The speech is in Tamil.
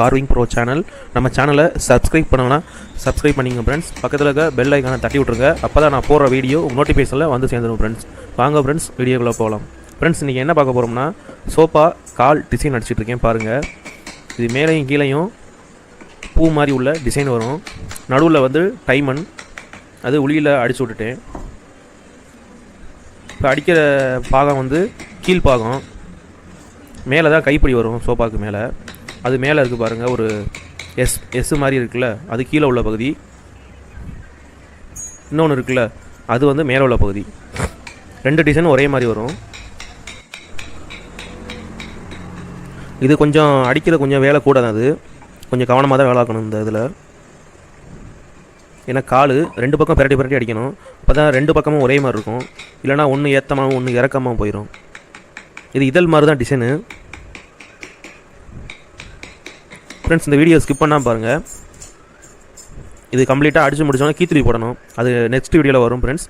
Carving bro channel. நம்ம சேனலை சப்ஸ்கிரைப் பண்ணனா சப்ஸ்கிரைப் பண்ணிங்க ஃப்ரெண்ட்ஸ். பக்கத்தில் இருக்க பெல் ஐக்கானை தட்டி விட்ருங்க. அப்போ தான் நான் போகிற வீடியோ நோட்டிஃபிகேஷனில் வந்து சேர்ந்துடும் ஃப்ரெண்ட்ஸ். வாங்க ஃப்ரெண்ட்ஸ், வீடியோக்குள்ளே போகலாம். ஃப்ரெண்ட்ஸ், இன்றைக்கி என்ன பார்க்க போகிறோம்னா, சோஃபா கால் டிசைன் அடிச்சிட்ருக்கேன் பாருங்கள். இது மேலேயும் கீழேயும் பூ மாதிரி உள்ள டிசைன் வரும். நடுவில் வந்து டைமண்ட் அது உளியில் அடிச்சு விட்டுட்டேன். இப்போ அடிக்கிற பாகம் வந்து கீழ் பாகம், மேலே தான் கைப்பிடி வரும் சோஃபாவுக்கு மேலே. அது மேலே இருக்குது பாருங்கள், ஒரு எஸ் மாதிரி இருக்குல்ல, அது கீழே உள்ள பகுதி. இன்னொன்று இருக்குல்ல, அது வந்து மேலே உள்ள பகுதி. ரெண்டு டிசைனும் ஒரே மாதிரி வரும். இது கொஞ்சம் அடிக்கிற கொஞ்சம் வேலை கூட தான். அது கொஞ்சம் கவனமாக தான் வேலை ஆக்கணும் இந்த இதில். ஏன்னா கால் ரெண்டு பக்கம் பிரட்டி அடிக்கணும். அப்போ தான் ரெண்டு பக்கமும் ஒரே மாதிரி இருக்கும். இல்லைனா ஒன்று ஏற்றமாக ஒன்று இறக்கமாக போயிடும். இது இதழ் மாதிரி தான் டிசைனு. ஃப்ரெண்ட்ஸ், இந்த வீடியோ ஸ்கிப் பண்ணாமல் பாருங்கள். இது கம்ப்ளீட்டாக அடித்து முடிச்சோன்னா கீத்துரி போடணும். அது நெக்ஸ்ட் வீடியோவில் வரும் ஃப்ரெண்ட்ஸ்.